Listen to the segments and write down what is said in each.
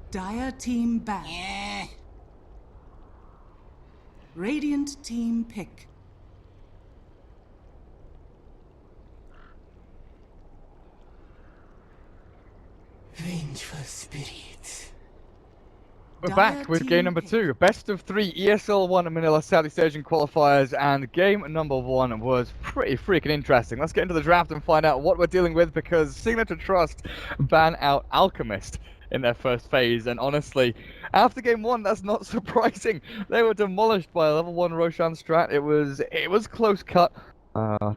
Dire team ban. Yeah. Radiant team pick. Vengeful spirits. We're back with game number 2. Best of 3 ESL One Manila Southeast Asian qualifiers, and game number 1 was pretty freaking interesting. Let's get into the draft and find out what we're dealing with, because Signature.Trust ban out Alchemist in their first phase, and honestly, after game 1, that's not surprising. They were demolished by a level 1 Roshan strat. It was close cut.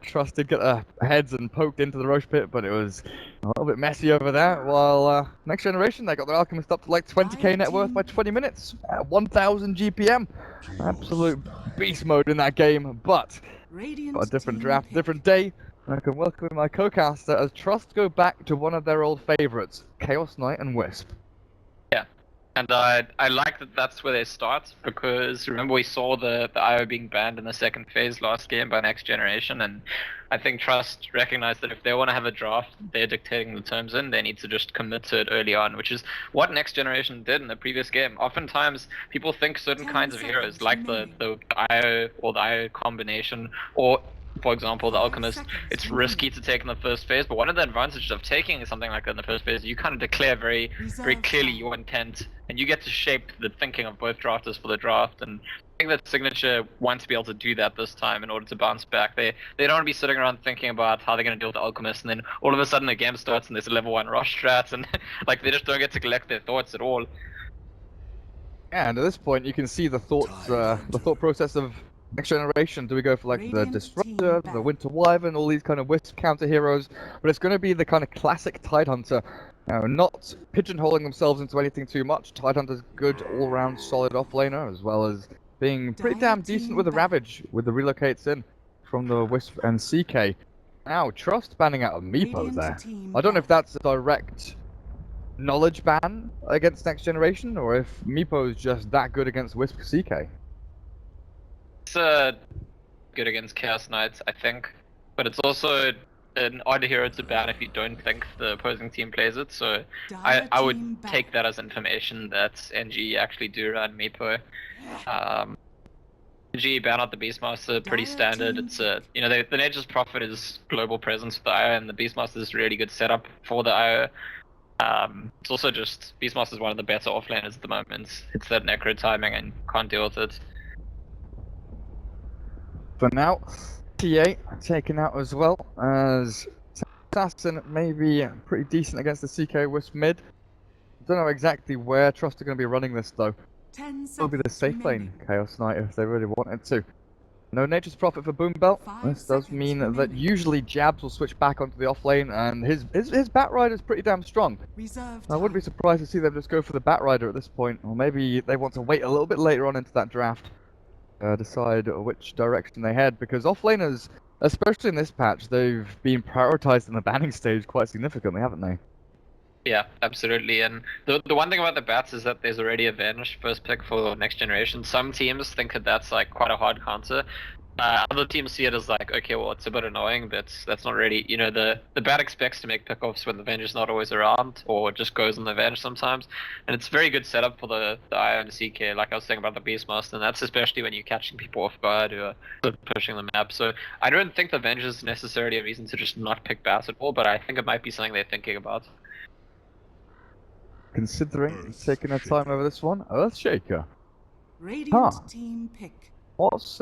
Trust did get their heads and poked into the Roche pit, but it was a little bit messy over there. While Next Generation, they got their Alchemist up to like 20k net worth by 20 minutes at 1000 GPM. Absolute beast mode in that game, but got a different draft, different day. And I can welcome my co-caster as Trust go back to one of their old favorites, Chaos Knight and Wisp. Yeah, and I like that that's where they start, because remember we saw the IO being banned in the second phase last game by Next Generation, and I think Trust recognized that if they want to have a draft they're dictating the terms in, they need to just commit to it early on, which is what Next Generation did in the previous game. Oftentimes people think certain kinds of heroes, like the IO or the IO combination, or for example, the Alchemist, it's risky to take in the first phase, but one of the advantages of taking something like that in the first phase, you kind of declare very clearly your intent, and you get to shape the thinking of both drafters for the draft. And I think that Signature want to be able to do that this time in order to bounce back. They don't want to be sitting around thinking about how they're going to deal with the Alchemist, and then all of a sudden the game starts and there's a level 1 rush strat, and like they just don't get to collect their thoughts at all. And at this point, you can see the thought process of Next Generation. Do we go for like the Disruptor, the Winter Wyvern, all these kind of Wisp counter heroes? But it's going to be the kind of classic Tidehunter, not pigeonholing themselves into anything too much. Tidehunter's good all-round solid offlaner, as well as being pretty damn decent with the Ravage, with the relocates in from the Wisp and CK. Now, Trust banning out a Meepo there. I don't know if that's a direct knowledge ban against Next Generation, or if Meepo is just that good against Wisp CK. It's good against Chaos Knights, I think, but it's also an odd hero to ban if you don't think the opposing team plays it, so I would take that as information that NG actually do run Meepo. NG ban out the Beastmaster, pretty standard. It's the Nature's Prophet is global presence with the IO, and the Beastmaster is really good setup for the IO. It's also just, Beastmaster is one of the better offlaners at the moment. It's that necro timing and can't deal with it. For now, TA taken out as well, as Assassin may be pretty decent against the CK Wisp mid. Don't know exactly where Trust are going to be running this though. It'll be the safe lane, Chaos Knight, if they really wanted to. No Nature's Prophet for Boom Belt. This does mean that usually Jabs will switch back onto the off lane, and his Bat Rider is pretty damn strong. I wouldn't be surprised to see them just go for the Bat Rider at this point, or maybe they want to wait a little bit later on into that draft. Decide which direction they head, because offlaners, especially in this patch, they've been prioritized in the banning stage quite significantly, haven't they? Yeah, absolutely. And the one thing about the bats is that there's already a Vanish first pick for Next Generation. Some teams think that that's like quite a hard counter. Other teams see it as like, okay, well, it's a bit annoying, but that's not really, the bat expects to make pickoffs when the Vanish is not always around, or just goes on the Vanish sometimes. And it's a very good setup for the IO and the CK, like I was saying about the Beastmaster, and that's especially when you're catching people off guard who are pushing the map. So I don't think the Vanish is necessarily a reason to just not pick bats at all, but I think it might be something they're thinking about. Considering taking their time over this one, Earthshaker. Radiant team pick. What's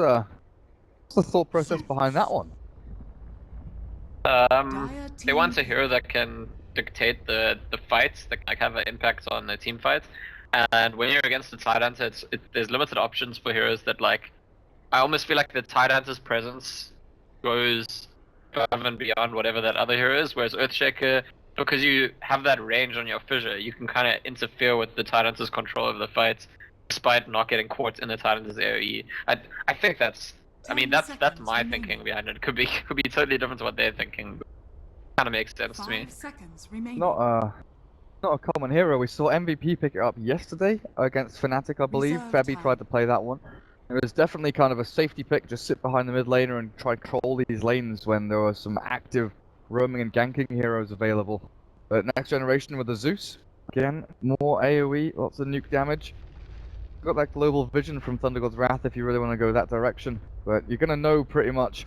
the thought process behind that one? They want a hero that can dictate the fights, that like have an impact on the team fight. And when you're against the Tidehunter, there's limited options for heroes that like. I almost feel like the Tidehunter's presence goes above and beyond whatever that other hero is, whereas Earthshaker, because you have that range on your fissure, you can kind of interfere with the Tidehunter's control over the fights, despite not getting caught in the Tidehunter's AoE. I think that's my thinking behind it. It could be totally different to what they're thinking, but kind of makes sense to me. Not a common hero. We saw MVP pick it up yesterday against Fnatic, I believe. Febby tried to play that one. It was definitely kind of a safety pick, just sit behind the mid laner and try to control these lanes when there were some active roaming and ganking heroes available. But Next Generation with the Zeus, Again, more AoE, lots of nuke damage. Got that global vision from Thunder God's Wrath if you really want to go that direction. But you're going to know pretty much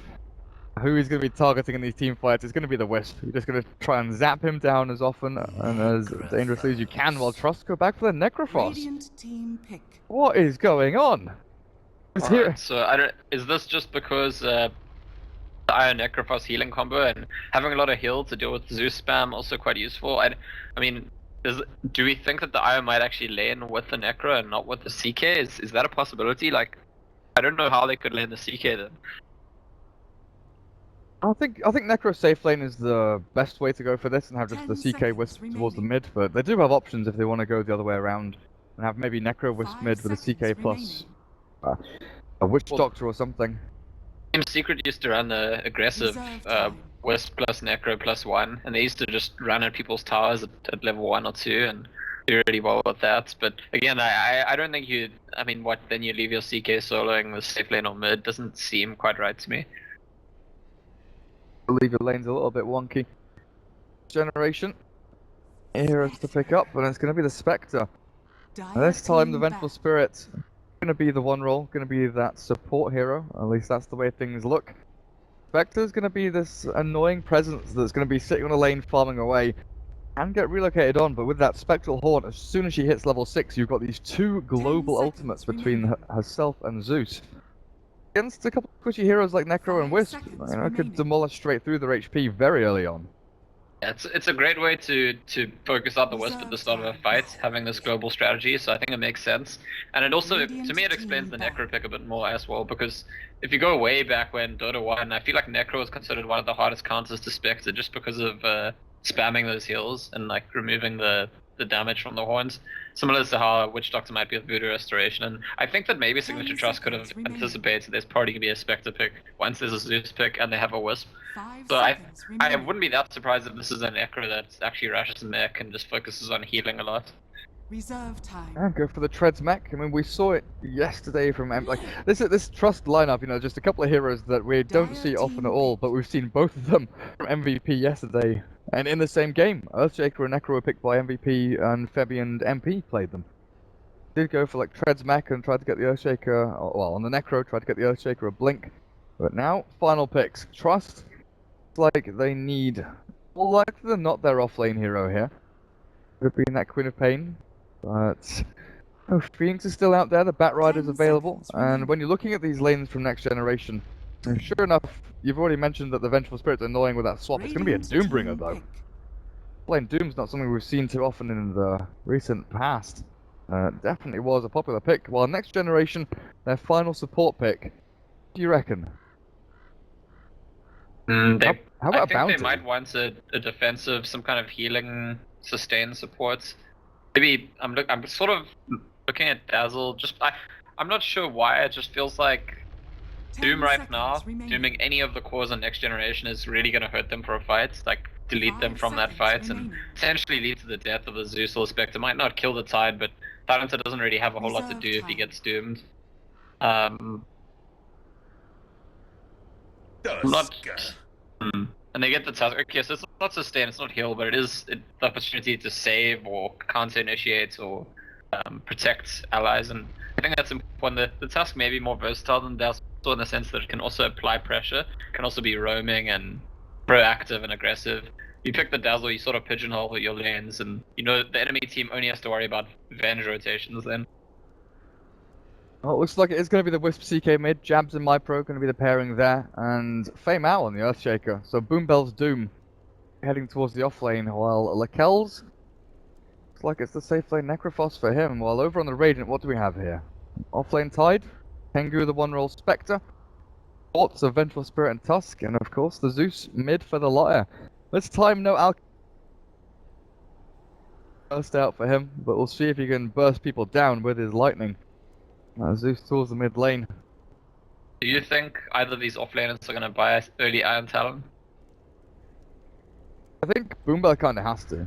who he's going to be targeting in these team fights. It's going to be the Wisp. You're just going to try and zap him down as often and as dangerously as you can while Trust go back for the Necrophos. Radiant team pick. What is going on? Alright, so I don't. Is this just because the Iron Necrophos healing combo and having a lot of heal to deal with Zeus spam also quite useful? I mean, do we think that the Iron might actually lane with the Necro and not with the CK? Is that a possibility? Like, I don't know how they could lane the CK then. I think Necro safe lane is the best way to go for this and have just 10 the CK Wisp seconds towards the remaining. mid, but they do have options if they want to go the other way around and have maybe Necro Wisp 5 mid with a CK seconds plus remaining. a Witch Well, Doctor or something. Team Secret used to run the aggressive Reserve time. Wisp plus Necro plus 1, and they used to just run at people's towers at level 1 or 2 and do really well with that. But again, I don't think you. I mean, what then you leave your CK soloing the safe lane or mid doesn't seem quite right to me. I believe your lane's a little bit wonky. Generation. Heroes to pick up, and it's going to be the Spectre. Dire And this time, the team Vengeful back. Spirit going to be the one role, going to be that support hero. At least that's the way things look. Spectre's going to be this annoying presence that's going to be sitting on a lane farming away and get relocated on, but with that Spectral Horn, as soon as she hits level 6, you've got these two global 10 ultimates seconds between remaining. herself and Zeus. Against a couple of squishy heroes like Necro 5 and Wisp, seconds you know, could remaining. demolish straight through their HP very early on. It's a great way to focus out the Wisp at the Reserve start of a time. fight, having this global strategy, so I think it makes sense. And it also, to Radiant me, it explains the team Necro back. pick a bit more as well, because if you go way back when Dota 1, I feel like Necro was considered one of the hardest counters to Spectre just because of spamming those heals and like removing the damage from the horns. Similar to how Witch Doctor might be with Voodoo Restoration, and I think that maybe 10 Signature.Trust could have seconds remaining. anticipated there's probably gonna be a Spectre pick once there's a Zeus pick and they have a Wisp. 5 So I seconds I remaining. wouldn't be that surprised if this is a Necro that actually rushes mech and just focuses on healing a lot. Reserve time. And go for the Treads mech. I mean, we saw it yesterday from like this Trust lineup. You know, just a couple of heroes that we don't Dire see often team at all, but we've seen both of them from MVP yesterday and in the same game. Earthshaker and Necro were picked by MVP, and Febby and MP played them. Did go for like Treads mech and tried to get the Earthshaker. Well, on the Necro, tried to get the Earthshaker a blink, but now final picks. Trust. It's like they need more likely than not their off-lane hero here. Could have been that Queen of Pain. But oh, Phoenix is still out there, the Bat Rider's 10 available, seconds and remaining. when you're looking at these lanes from next generation, sure enough, you've already mentioned that the Vengeful Spirit's annoying with that swap. It's going to be a Radiant Doombringer team though. pick. Playing Doom's not something we've seen too often in the recent past. Definitely was a popular pick. While next generation, their final support pick, what do you reckon? How about I a think Bounty? they might want a defensive, some kind of healing, sustain support. Maybe I'm sort of looking at Dazzle. I'm not sure why. It just feels like 10 Doom right seconds now, remaining. dooming any of the cores on next generation is really going to hurt them for a fight. Like delete them 5 from that seconds fight and remaining. potentially lead to the death of the Zeus or Spectre. Might not kill the Tide, but Silencer doesn't really have a whole lot to Reserve do if he time. gets doomed. Not. And they get the task. Okay, so it's not sustain, it's not heal, but it is the opportunity to save or counter initiate or protect allies. And I think that's important. The task may be more versatile than Dazzle in the sense that it can also apply pressure, can also be roaming and proactive and aggressive. You pick the Dazzle, you sort of pigeonhole your lanes, and you know the enemy team only has to worry about Venge rotations then. Well, it looks like it is going to be the Wisp CK mid. Jabs and MyPro going to be the pairing there, and Fame out on the Earthshaker. So Boombell's Doom heading towards the off lane, while Lakel's looks like it's the safe lane Necrophos for him. While over on the Radiant, what do we have here? Off lane Tide, Tengu the one roll Spectre, Sports of Vengeful Spirit and Tusk, and of course the Zeus mid for the Liar. This time no Al burst out for him, but we'll see if he can burst people down with his lightning. Zeus towards the mid lane. Do you think either of these offlaners are going to buy early Iron Talon? I think Boombell kind of has to.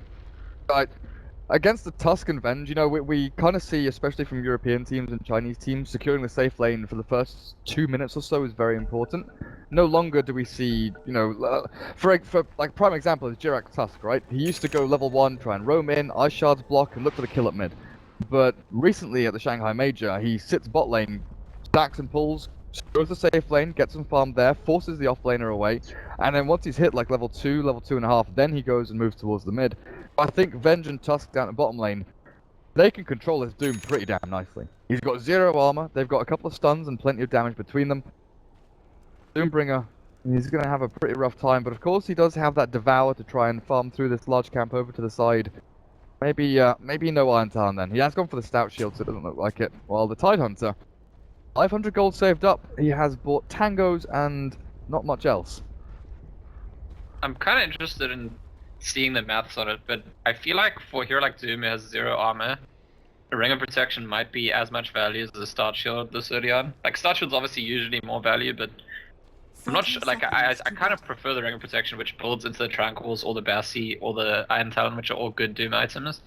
against the Tusk and Venge, you know, we kind of see, especially from European teams and Chinese teams, securing the safe lane for the first 2 minutes or so is very important. No longer do we see, you know, for like prime example is Jirak Tusk, right? He used to go level 1, try and roam in, ice shards block, and look for the kill at mid. But recently at the Shanghai Major, he sits bot lane, stacks and pulls, goes to safe lane, gets some farm there, forces the offlaner away, and then once he's hit like level 2, level 2.5, then he goes and moves towards the mid. I think Venge and Tusk down at bottom lane, they can control his Doom pretty damn nicely. He's got 0 armor, they've got a couple of stuns and plenty of damage between them. Doombringer, he's going to have a pretty rough time, but of course he does have that Devour to try and farm through this large camp over to the side. Maybe no Iron Talon then. He has gone for the Stout Shield, so it doesn't look like it. While the Tide Hunter, 500 gold saved up, he has bought tangos and not much else. I'm kind of interested in seeing the maths on it, but I feel like for a hero like Doom who has 0 armor, a Ring of Protection might be as much value as a Start Shield this early on. Like, Start Shield's obviously usually more value, but I'm not sure, like, I kind of prefer the Ring of Protection, which builds into the Tranquils, or the Bassi, or the Iron Talon, which are all good Doom items.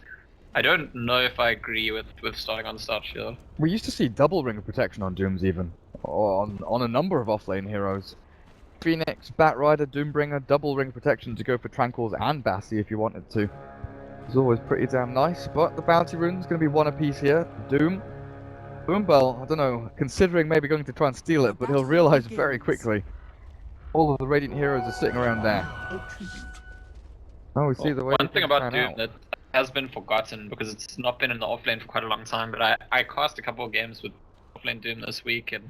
I don't know if I agree with starting on Start Shield. We used to see double Ring of Protection on Dooms even, or on a number of offlane heroes. Phoenix, Batrider, Doombringer, double Ring of Protection to go for Tranquils and Bassi if you wanted to. It's always pretty damn nice, but the bounty rune's going to be 1 apiece here. Doom. Boombell, I don't know, considering maybe going to try and steal it, but he'll realize very quickly all of the Radiant heroes are sitting around there. Oh, we see the way one thing about Doom out. that has been forgotten, because it's not been in the offlane for quite a long time, but I cast a couple of games with offlane Doom this week, and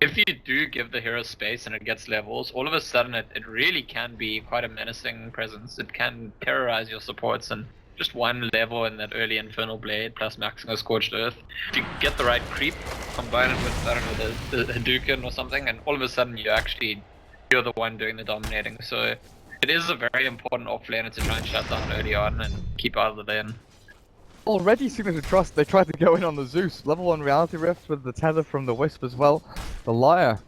if you do give the hero space and it gets levels, all of a sudden it really can be quite a menacing presence. It can terrorize your supports, and just 1 level in that early Infernal Blade plus maxing a Scorched Earth. If you get the right creep, combine it with, I don't know, the Hadouken or something, and all of a sudden you're the one doing the dominating. So it is a very important offlaner to try and shut down early on and keep out of the lane. Already Signature.Trust, they tried to go in on the Zeus. Level 1 Reality Rift with the tether from the Wisp as well. The Liar.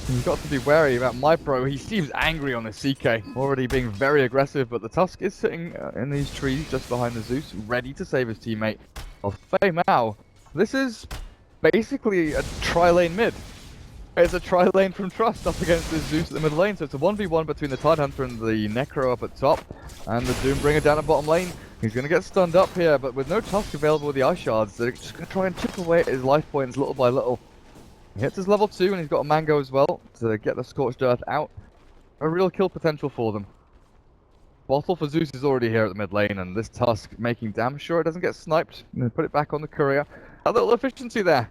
You've got to be wary about MyPro. He seems angry on the CK, already being very aggressive, but the Tusk is sitting in these trees just behind the Zeus, ready to save his teammate. Well, Fei Mao, this is basically a tri-lane mid. It's a tri-lane from Trust up against the Zeus at the mid lane, so it's a 1v1 between the Tide Hunter and the Necro up at top, and the Doombringer down at bottom lane. He's going to get stunned up here, but with no Tusk available with the Ice Shards, they're just going to try and chip away at his life points little by little. He hits his level 2, and he's got a Mango as well to get the Scorched Earth out. A real kill potential for them. Bottle for Zeus is already here at the mid lane, and this Tusk making damn sure it doesn't get sniped. I'm going to put it back on the Courier. A little efficiency there.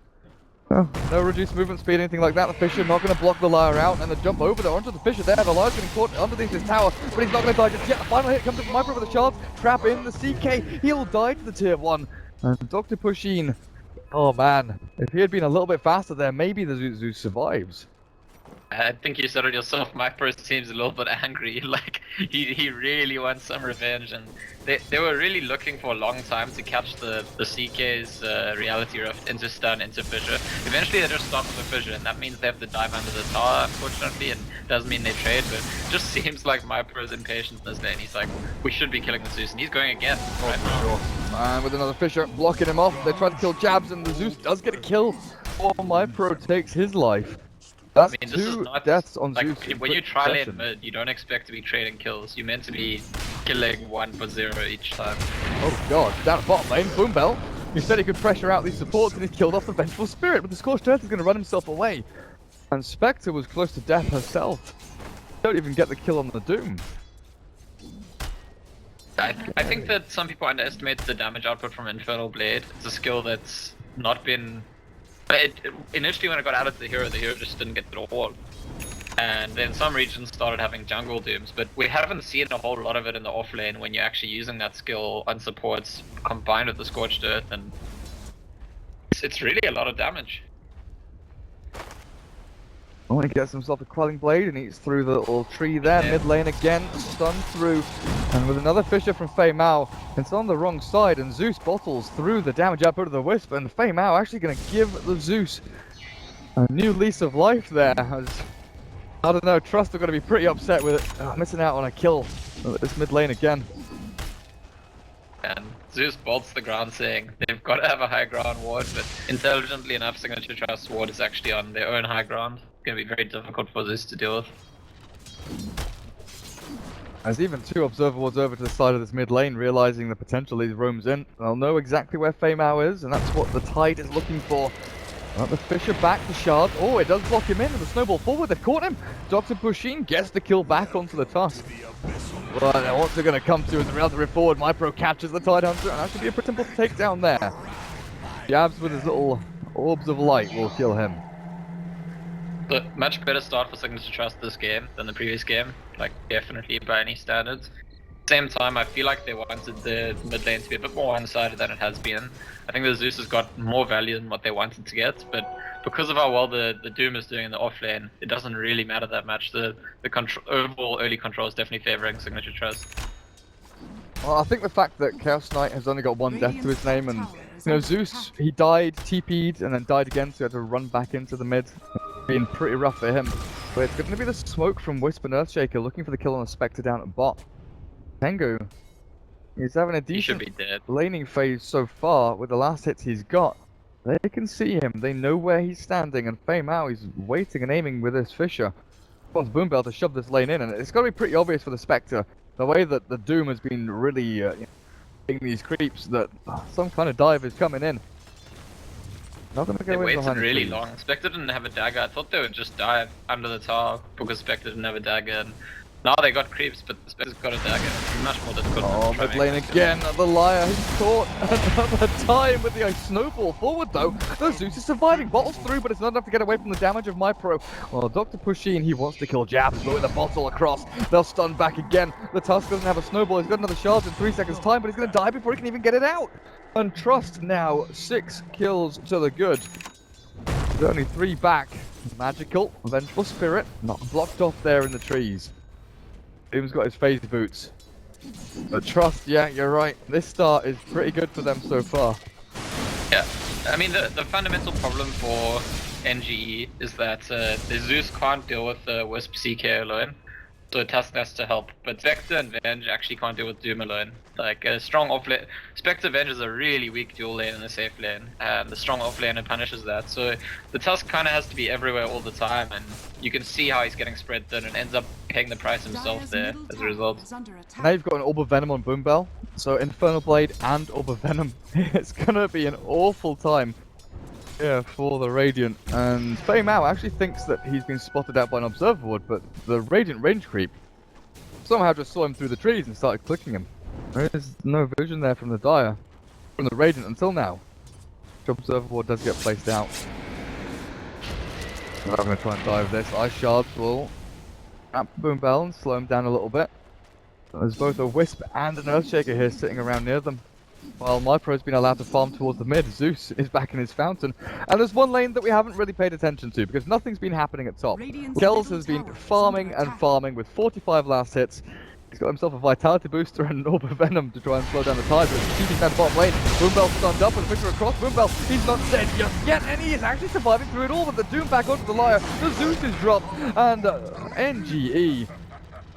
Oh, no reduced movement speed, anything like that. The Fisher not going to block the Liar out, and the jump over there onto the Fisher there. The Liar's getting caught underneath his tower, but he's not going to die just yet. The final hit comes from MyPro with the shards. Trap in the CK. He'll die to the tier 1. And Dr. Pushin, oh man, if he had been a little bit faster there, maybe the Zeus survives. I think you said it yourself, MyPro seems a little bit angry, like he really wants some revenge, and they were really looking for a long time to catch the CK's Reality Rift into stun, into Fissure. Eventually they just stop with the Fissure, and that means they have to dive under the tower, unfortunately, and doesn't mean they trade, but it just seems like MyPro's impatient in this lane. He's like, we should be killing the Zeus, and he's going again. Oh, for sure. And with another Fisher blocking him off, they try to kill Jabs, and the Zeus does get a kill. Oh, MyPro takes his life. That's I mean, this is 2 not, deaths on like, Zeus. when you try lane mid, you don't expect to be trading kills. You're meant to be killing 1 for 0 each time. Oh god, down at bottom lane, Boombell. He said he could pressure out these supports, and he killed off the Vengeful Spirit, but the Scorched Earth is going to run himself away. And Spectre was close to death herself. Don't even get the kill on the Doom. I think that some people underestimate the damage output from Infernal Blade. It's a skill that's not been... initially when I got out of the hero just didn't get it all. And then some regions started having jungle Dooms, but we haven't seen a whole lot of it in the off lane when you're actually using that skill on supports combined with the Scorched Earth, and it's really a lot of damage. Oh, he gets himself a Quelling Blade and eats through the little tree there. Yeah. Mid lane again, stunned through. And with another Fisher from Fei Mao, it's on the wrong side, and Zeus bottles through the damage output of the Wisp, and Fei Mao actually going to give the Zeus a new lease of life there. I don't know, Trust are going to be pretty upset with it. Oh, missing out on a kill at this mid lane again. And Zeus bolts the ground saying they've got to have a high ground ward, but intelligently enough, Signature.Trust ward is actually on their own high ground. It's going to be very difficult for Zeus to deal with. There's even 2 observer wards over to the side of this mid lane, realizing the potential these roams in. They'll know exactly where Feimao is, and that's what the Tide is looking for. Well, the Fisher back to Shard. Oh, it does block him in, and the snowball forward. They've caught him. Dr. Pushin gets the kill back onto the Tusk. Well, what's they're going to come to is the relative forward. MyPro catches the Tide Hunter, and that should be a pretty simple takedown there. Jabs with his little orbs of light will kill him. But much better start for Signature.Trust this game than the previous game, like definitely by any standards. Same time, I feel like they wanted the mid lane to be a bit more one-sided than it has been. I think the Zeus has got more value than what they wanted to get, but because of how well the Doom is doing in the off lane, it doesn't really matter that much. The overall early control is definitely favoring Signature.Trust. Well, I think the fact that Chaos Knight has only got 1 death to his name, and you know, Zeus, he died, TP'd, and then died again, so he had to run back into the mid. Being pretty rough for him. But it's going to be the smoke from Wisp and Earthshaker looking for the kill on the Spectre down at bot. Tengu, he's having a decent laning phase so far with the last hits he's got. They can see him, they know where he's standing, and Feimao, he's waiting and aiming with his Fisher. Wants Boombell to shove this lane in, and it's got to be pretty obvious for the Spectre, the way that the Doom has been really hitting these creeps, that some kind of dive is coming in. Not gonna go they in waited behind really the long. Spectre didn't have a dagger. I thought they would just dive under the tower because Spectre didn't have a dagger. And now they got creeps, but the Spectre's got a dagger. It's much more difficult. Oh, mid lane again. The Liar, he's caught another time with the snowball forward though. The Zeus is surviving. Bottles through, but it's not enough to get away from the damage of MyPro. Well, Dr. Pushin, he wants to kill Jabs, but with the bottle across, they'll stun back again. The Tusk doesn't have a snowball. He's got another shard in 3 seconds time, but he's going to die before he can even get it out. And Trust now 6 kills to the good. There's only 3 back. Magical, Vengeful Spirit, not blocked off there in the trees. Doom's got his phase boots. But Trust, yeah, you're right. This start is pretty good for them so far. Yeah, I mean, the fundamental problem for NGE is that the Zeus can't deal with the Wisp CK alone. So Tusk has to help, but Spectre and Venge actually can't deal with Doom alone. Like a strong off lane, Spectre Venge is a really weak dual lane and a safe lane, and the strong off lane punishes that. So the Tusk kind of has to be everywhere all the time, and you can see how he's getting spread thin and ends up paying the price himself there as a result. Now you've got an Orb of Venom on Boombell, so Infernal Blade and Orb of Venom. It's gonna be an awful time. Yeah, for the Radiant, and Feimao actually thinks that he's been spotted out by an Observer Ward, but the Radiant range creep somehow just saw him through the trees and started clicking him. There is no vision there from the Radiant until now. The Observer Ward does get placed out. I'm going to try and dive this. Ice Shards will trap Boombell and slow him down a little bit. There's both a Wisp and an Earthshaker here sitting around near them. While MyPro's been allowed to farm towards the mid, Zeus is back in his fountain. And there's one lane that we haven't really paid attention to because nothing's been happening at top. Kells has been farming and farming with 45 last hits. He's got himself a Vitality Booster and an Orb of Venom to try and slow down the tide, but he's keeping that bottom lane. Boombell stunned up with a picture across. Boombell, he's not dead just yet, and he is actually surviving through it all, but the Doom back onto the Liar. The Zeus is dropped, and NGE.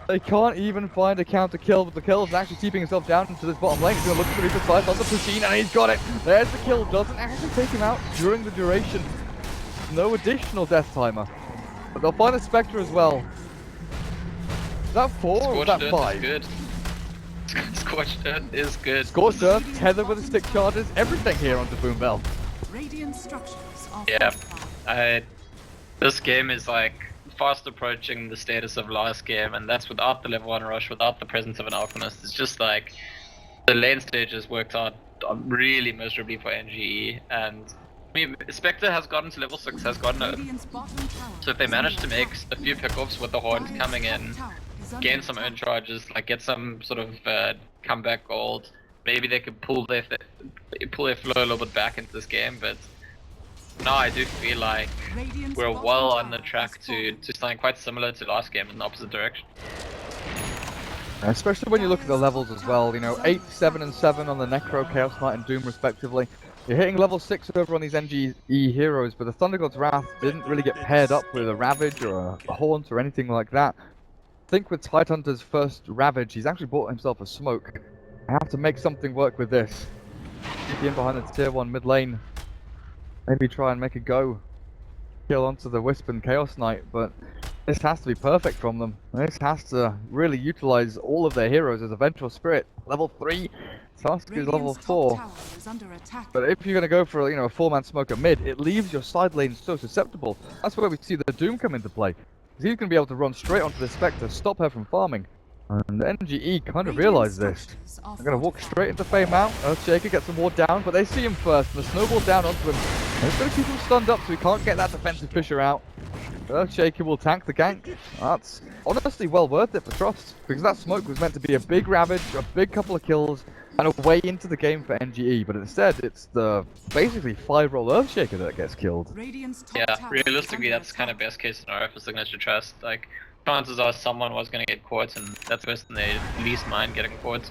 They can't even find a counter kill, but the kill is actually keeping himself down into this bottom lane. He's going to look for the Reaper's Slice on the Pusheen, and he's got it. There's the kill. Doesn't actually take him out during the duration. No additional death timer. But they'll find a Spectre as well. Is that 4 or is that 5? Good. Scorched Earth is good. Scorched Earth, tethered with the stick charges, everything here onto Boombell. Radiant structures are Yeah, this game is like fast approaching the status of last game, and that's without the level 1 rush, without the presence of an Alchemist. It's just like the lane stages worked out really miserably for NGE, and I mean, Spectre has gotten to level 6, has gotten a... So if they manage to make a few pickoffs with the Horns coming in, gain some earn charges, like get some sort of comeback gold, maybe they could pull their flow a little bit back into this game, but now I do feel like we're well on the track to something quite similar to last game in the opposite direction. Especially when you look at the levels as well, you know, 8, 7 and 7 on the Necro, Chaos Knight and Doom respectively. You're hitting level 6 over on these NGE heroes, but the Thunder God's Wrath didn't really get paired up with a Ravage or a Haunt or anything like that. I think with Tidehunter's first Ravage, he's actually bought himself a Smoke. I have to make something work with this. Get in behind the tier 1 mid lane. Maybe try and make a go. Kill onto the Wisp and Chaos Knight, but this has to be perfect from them. This has to really utilize all of their heroes as a Vengeful Spirit. Level 3, Tusk is level 4. But if you're going to go for a 4-man smoke at mid, it leaves your side lane so susceptible. That's where we see the Doom come into play. He's going to be able to run straight onto the Spectre, stop her from farming. And NGE kind of realized this. They're going to walk straight into Fame Mount. Earthshaker gets some ward down, but they see him first. And the snowball down onto him. And it's going to keep him stunned up so he can't get that defensive Fissure out. Earthshaker will tank the gank. That's honestly well worth it for Trust, because that smoke was meant to be a big ravage, a big couple of kills, and a way into the game for NGE. But instead, it's the basically 5-roll Earthshaker that gets killed. Yeah, realistically, that's kind of best case scenario for Signature.Trust. Like, chances are someone was going to get caught, and that's worse than they least mind getting caught.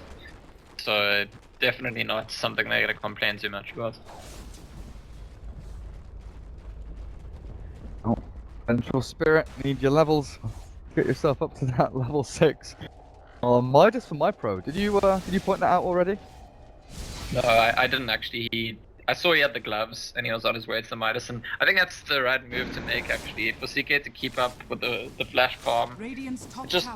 So definitely not something they're going to complain too much about. Oh, Vengeful Spirit, need your levels. Get yourself up to that level 6. Midas for my pro. Did you point that out already? No, I didn't actually. I saw he had the gloves and he was on his way to the Midas, and I think that's the right move to make actually for CK to keep up with the flash palm. Just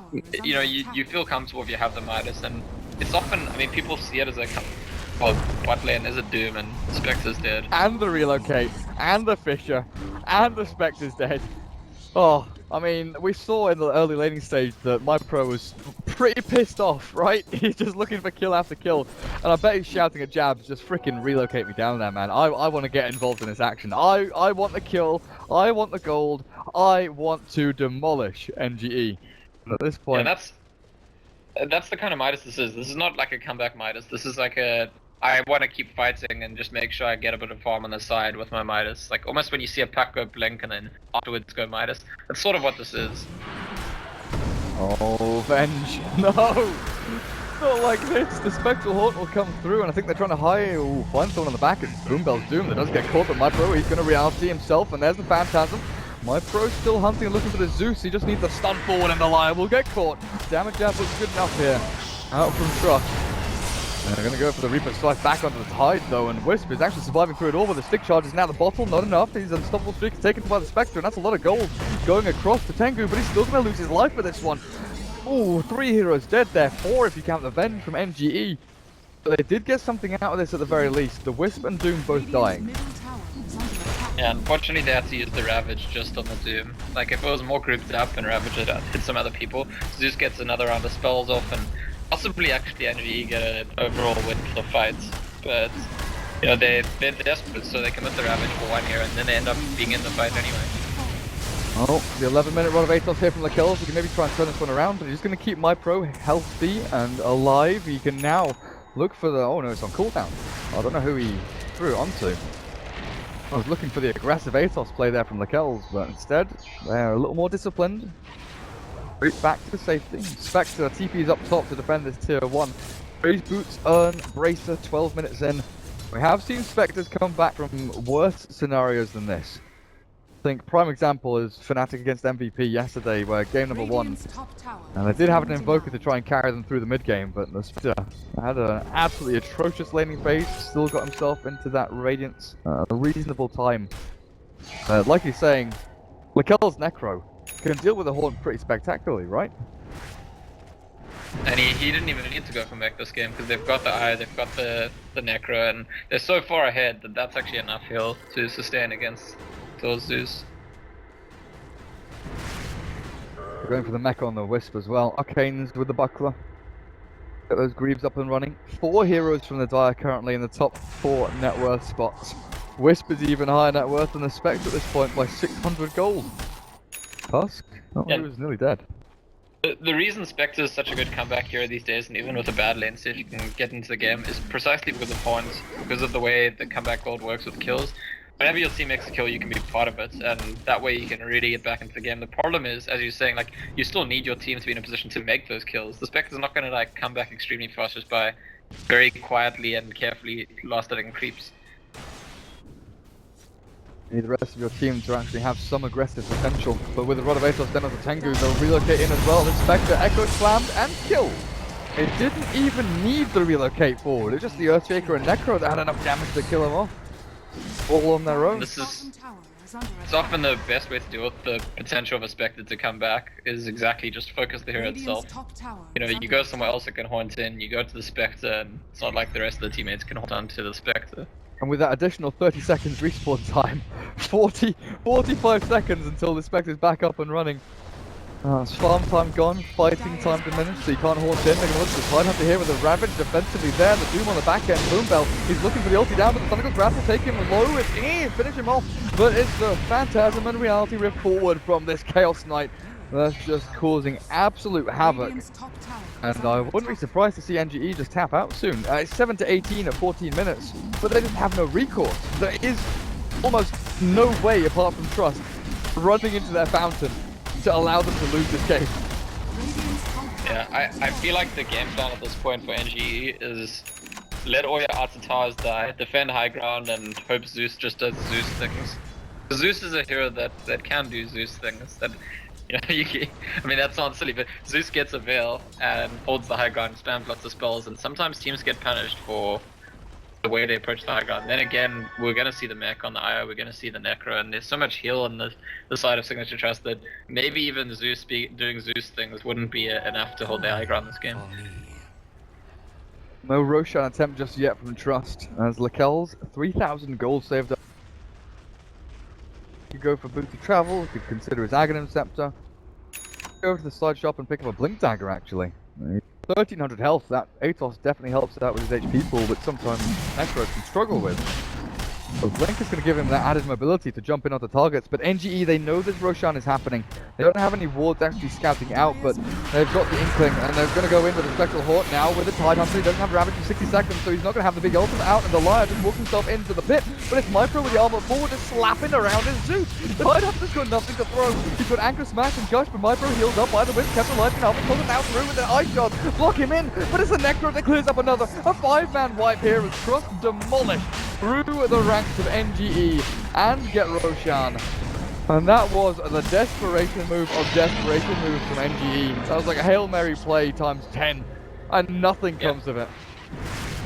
you feel comfortable if you have the Midas, and it's often, I mean, people see it as a bot lane is a Doom and Spectre's dead. And the relocate, and the Fissure, and the Spectre's dead. Oh, I mean, we saw in the early laning stage that my pro was pretty pissed off, right? He's just looking for kill after kill, and I bet he's shouting at Jabs, just freaking relocate me down there, man. I want to get involved in this action. I want the kill, I want the gold, I want to demolish NGE. And at this point... Yeah, that's the kind of Midas this is. This is not like a comeback Midas. This is like a... I want to keep fighting and just make sure I get a bit of farm on the side with my Midas. Like almost when you see a pack go blink and then afterwards go Midas. That's sort of what this is. Oh, Venge. No! Not like this. The Spectral Haunt will come through, and I think they're trying to find someone on the back. It's Boombell's Doom that does get caught, but my pro, he's going to reality himself, and there's the Phantasm. My pro's still hunting and looking for the Zeus. He just needs the stun forward, and the Lion will get caught. Damage jab looks good enough here. Out from Trust. And they're going to go for the Reaper Slice back onto the Tide though, and Wisp is actually surviving through it all with the stick charges. Now the bottle, not enough. He's unstoppable streak taken by the Spectre, and that's a lot of gold going across to Tengu, but he's still going to lose his life for this one. Ooh, 3 heroes dead there, 4 if you count the Venge from NGE. But they did get something out of this at the very least. The Wisp and Doom both dying. Yeah, unfortunately they had to use the Ravage just on the Doom. Like if it was more grouped up and Ravage had hit some other people, Zeus gets another round of spells off and possibly actually NGE get an overall win for the fights. But you know, they're desperate, so they commit the Ravage for 1 hero and then they end up being in the fight anyway. Oh, the 11-minute run of Atos here from the kills. We can maybe try and turn this one around, but he's going to keep my pro healthy and alive. He can now look for the... Oh no, it's on cooldown. I don't know who he threw it onto. I was looking for the aggressive Atos play there from the Kells, but instead, they're a little more disciplined. Root back to safety. Spectre TP's up top to defend this tier 1. Raise boots, earn, bracer, 12 minutes in. We have seen Spectres come back from worse scenarios than this. I think prime example is Fnatic against MVP yesterday, where game number 1, and they did have an Invoker to try and carry them through the mid game, but the Spectre had an absolutely atrocious laning phase, still got himself into that Radiance a reasonable time. Like he's saying, Lakel's Necro can deal with the Haunt pretty spectacularly, right? And he didn't even need to go for mech this game because they've got the Eye, they've got the Necro, and they're so far ahead that that's actually enough heal to sustain against those Zeus. We're going for the mech on the Wisp as well. Arcanes with the Buckler. Get those Greaves up and running. 4 heroes from the Dire currently in the top 4 net worth spots. Wisp is even higher net worth than the Spectre at this point by 600 gold. Tusk? Oh, yeah. He was nearly dead. The reason Spectre is such a good comeback hero these days, and even with a bad lane stage you can get into the game, is precisely because of Horns, because of the way the comeback gold works with kills. Whenever your team makes a kill, you can be part of it, and that way you can really get back into the game. The problem is, as you're saying, like, you still need your team to be in a position to make those kills. The Spectre's not going to like come back extremely fast just by very quietly and carefully last-hitting creeps. You need the rest of your team to actually have some aggressive potential, but with the Rod of Atos then onto Tengu, they'll relocate in as well. The Spectre echo slammed and killed. It didn't even need the relocate forward. It was just the Earthshaker and Necro that had enough damage to kill him off. All on their own. This is Bottom tower is under it's attack. often the best way to deal with the potential of a Spectre to come back is exactly just focus the hero Radiant's itself. top tower You know, is you under go somewhere attack. else that can haunt in, you go to the Spectre, and it's not like the rest of the teammates can haunt onto the Spectre. And with that additional 30 seconds respawn time, 45 seconds until the Spectre's back up and running. Farm time gone, fighting time diminished, so you can't haunt in. They're going to look for the Tidehunter here with the Ravage defensively there, the Doom on the back end, Boombell. He's looking for the ulti down, but the Thundercloud's Wrath will take him low and finish him off. But it's the Phantasm and Reality Rift forward from this Chaos Knight. That's just causing absolute havoc. Radiant's top tower is And under I wouldn't be attack. surprised to see NGE just tap out soon. It's 7-18 at 14 minutes, but they just have no recourse. There is almost no way, apart from Trust, running into their fountain to allow them to lose this game. Radiant's top tower Yeah, is I under feel like the game plan at this point for NGE is let all your outer towers die, defend high ground, and hope Zeus just does Zeus things. Zeus is a hero that can do Zeus things. That you know, I mean that sounds silly, but Zeus gets a veil and holds the high ground, spams lots of spells, and sometimes teams get punished for the way they approach the high ground. Then again, we're gonna see the mech on the IO, we're gonna see the Necro, and there's so much heal on the side of Signature.Trust that maybe even Zeus doing Zeus things wouldn't be enough to hold their high ground this game. For me. No Roshan attempt just yet from Trust, as Lakel's 3,000 gold saved up. You go for booty travel, you could consider his Aghanim Scepter. Go over to the side shop and pick up a Blink Dagger actually. 1300 health, that Atos definitely helps out with his HP pool, but sometimes Necro can struggle with. So Blink is going to give him that added mobility to jump in onto targets, but NGE, they know this Roshan is happening. They don't have any wards actually scouting out, but they've got the inkling, and they're going to go in with a Spectral Haunt now with the Tidehunter. He doesn't have Ravage for 60 seconds, so he's not going to have the big ultimate out, and the Liar just walks himself into the pit, but it's Micro with the armor forward just slapping around his Zeus. Tidehunter's got nothing to throw. He's got Anchor Smash and Gush, but Micro heals up by the whip, kept alive, and Alpha pulls him out through with the Ice Shot, block him in, but it's the Necro that clears up another. A 5-man wipe here as Trust demolished through the ranks of NGE and get Roshan. And that was the desperation move of desperation moves from NGE. That was like a Hail Mary play times 10, and nothing comes of it.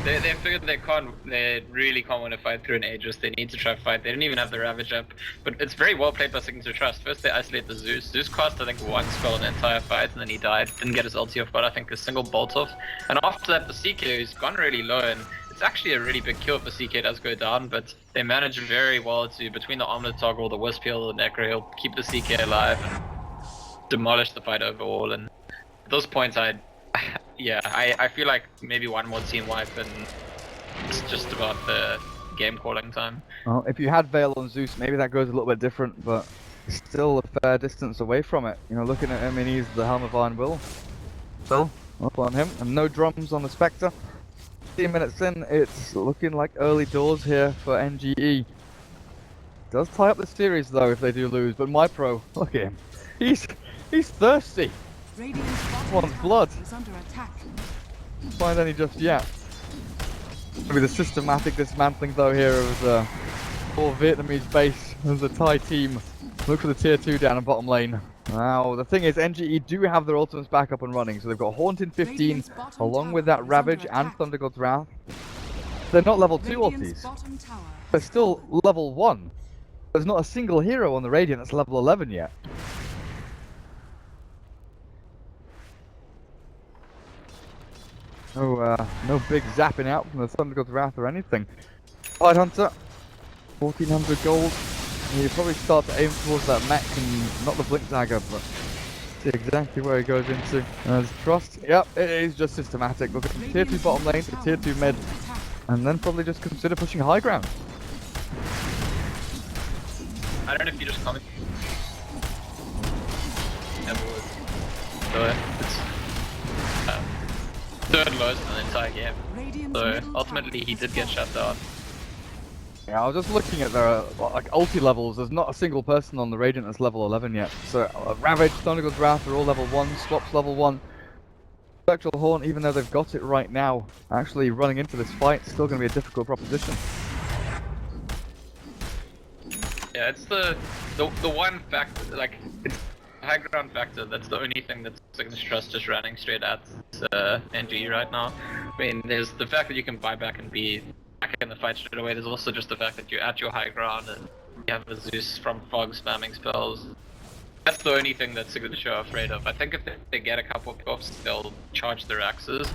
They figured they really can't win a fight through an Aegis. They need to try to fight. They didn't even have the Ravage up, but it's very well played by Signature.Trust. First they isolate the Zeus. Zeus cast I think one spell in the entire fight, and then he died. Didn't get his ulti off, but I think a single bolt off. And after that, the CK has gone really low, and it's actually a really big kill if the CK does go down. But they manage very well to, between the Armored Toggle, the Wisp Heal, the Necro Heal, keep the CK alive and demolish the fight overall. And at those points, I feel like maybe one more team wipe and it's just about the game calling time. Well, if you had Veil on Zeus, maybe that goes a little bit different, but still a fair distance away from it. You know, looking at him, and he's the Helm of Iron Will. Still up on him, and no drums on the Spectre. 15 minutes in, it's looking like early doors here for NGE. Does tie up the series though if they do lose, but MyPro, look at him. He's thirsty. Radiant's bottom Wants tower blood. is under attack. Can't find any just yet. Maybe the systematic dismantling though here of the poor Vietnamese base as the Thai team look for the tier 2 down in bottom lane. Now the thing is, NGE do have their ultimates back up and running, so they've got Haunt in 15 Radiant's bottom along with tower that is Ravage under and attack. Thunder God's Wrath. They're not level 2 Radiant's ultis, bottom tower they're is still level 1. There's not a single hero on the Radiant that's level 11 yet. No big zapping out from the Thunder God's Wrath or anything. Tidehunter, 1400 gold. You probably start to aim towards that mech and not the Blink Dagger, but see exactly where he goes into. As Trust, yep, it is just systematic. Look at the tier 2 bottom lane to tier 2 mid, and then probably just consider pushing high ground. I don't know if you just comment. Never would. So it's third lowest in the entire game. Radiant's So middle ultimately tower he is did get falling. shut down. Yeah, I was just looking at their like ulti levels. There's not a single person on the Radiant that's level 11 yet. So Ravage, Thunder God's Wrath are all level 1. Swap's level 1. Spectral Haunt, even though they've got it right now, actually running into this fight, still going to be a difficult proposition. Yeah, it's the one fact, like, it's high ground factor, that's the only thing that Signature.Trust is running straight at NG right now. I mean, there's the fact that you can buy back and be back in the fight straight away. There's also just the fact that you're at your high ground and you have a Zeus from Fog spamming spells. That's the only thing that Signature are afraid of. I think if they get a couple of buffs, they'll charge their axes.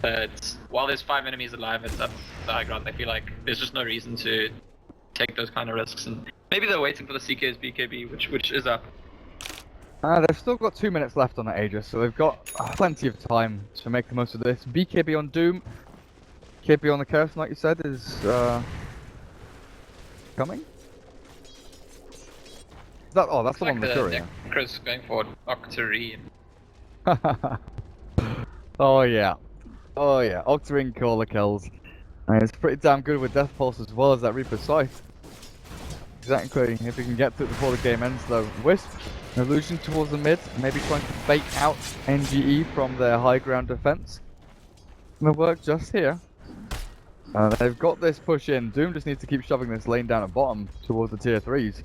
But while there's 5 enemies alive at the high ground, I feel like there's just no reason to take those kind of risks. And maybe they're waiting for the CK's BKB, which is up. They've still got 2 minutes left on that Aegis, so they've got plenty of time to make the most of this. BKB on Doom, KP on the Curse, like you said, is coming. Is that, oh, that's the one with the courier. Chris going for Octarine. Oh yeah. Oh yeah, Octarine caller kills. And it's pretty damn good with Death Pulse as well as that Reaper Scythe. Exactly, if you can get to it before the game ends though. Wisp, Illusion towards the mid, maybe trying to bait out NGE from their high ground defense. Gonna work just here. They've got this push in. Doom just needs to keep shoving this lane down at bottom towards the tier 3s.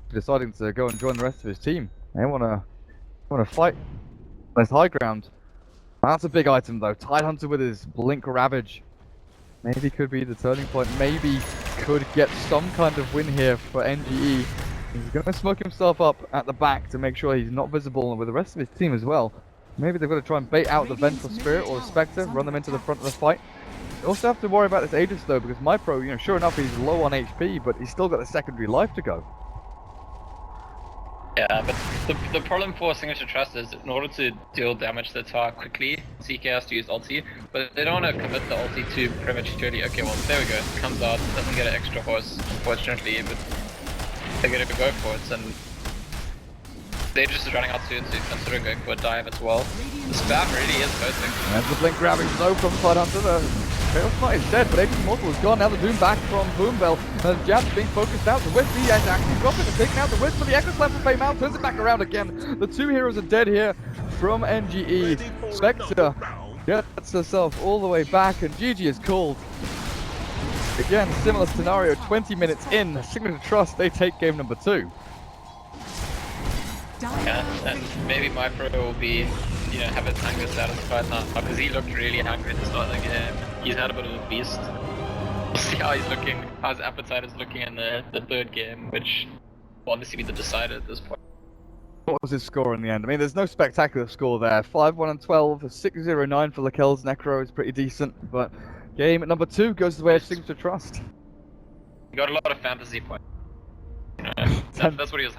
Deciding to go and join the rest of his team. They wanna fight this high ground. That's a big item though. Tidehunter with his Blink Ravage. Maybe could be the turning point. Maybe could get some kind of win here for NGE. He's gonna smoke himself up at the back to make sure he's not visible with the rest of his team as well. Maybe they've got to try and bait out the Vengeful Spirit or the Spectre, run them into the front of the fight. They also have to worry about this Aegis though, because MyPro, you know, sure enough he's low on HP, but he's still got the secondary life to go. Yeah, but the problem for Signature.Trust is in order to deal damage to the tower quickly, CK has to use ulti, but they don't want to commit the ulti too prematurely. Okay, well, there we go. Comes out, doesn't get an extra horse, unfortunately, but they're going to go for it, and they're just running out soon, so considering going for a dive as well. The spam really is perfect. There's the Blink grabbing low from Tidehunter. The Chaos Knight is dead, but Aegis Immortal is gone. Now the Doom back from Boombell. The jab's being focused out. The Wisp, he is actually dropping and taking out the Wisp, but the Echo's left for Fame out, turns it back around again. The 2 heroes are dead here from NGE. Spectre gets herself all the way back, and GG is called. Again, similar scenario, 20 minutes in. Signature.Trust, they take game number 2. Yeah, and maybe MyPro will be, you know, have his hunger satisfied now, because he looked really hungry at the start of the game. He's had a bit of a beast. We'll see how he's looking, how his appetite is looking in the 3rd game, which will obviously be the decider at this point. What was his score in the end? I mean, there's no spectacular score there. 5-1 and 12, 6-0-9 for Lakel's Necro is pretty decent, but game number 2 goes the way of Signature.Trust. He got a lot of fantasy points. You know, that's what he was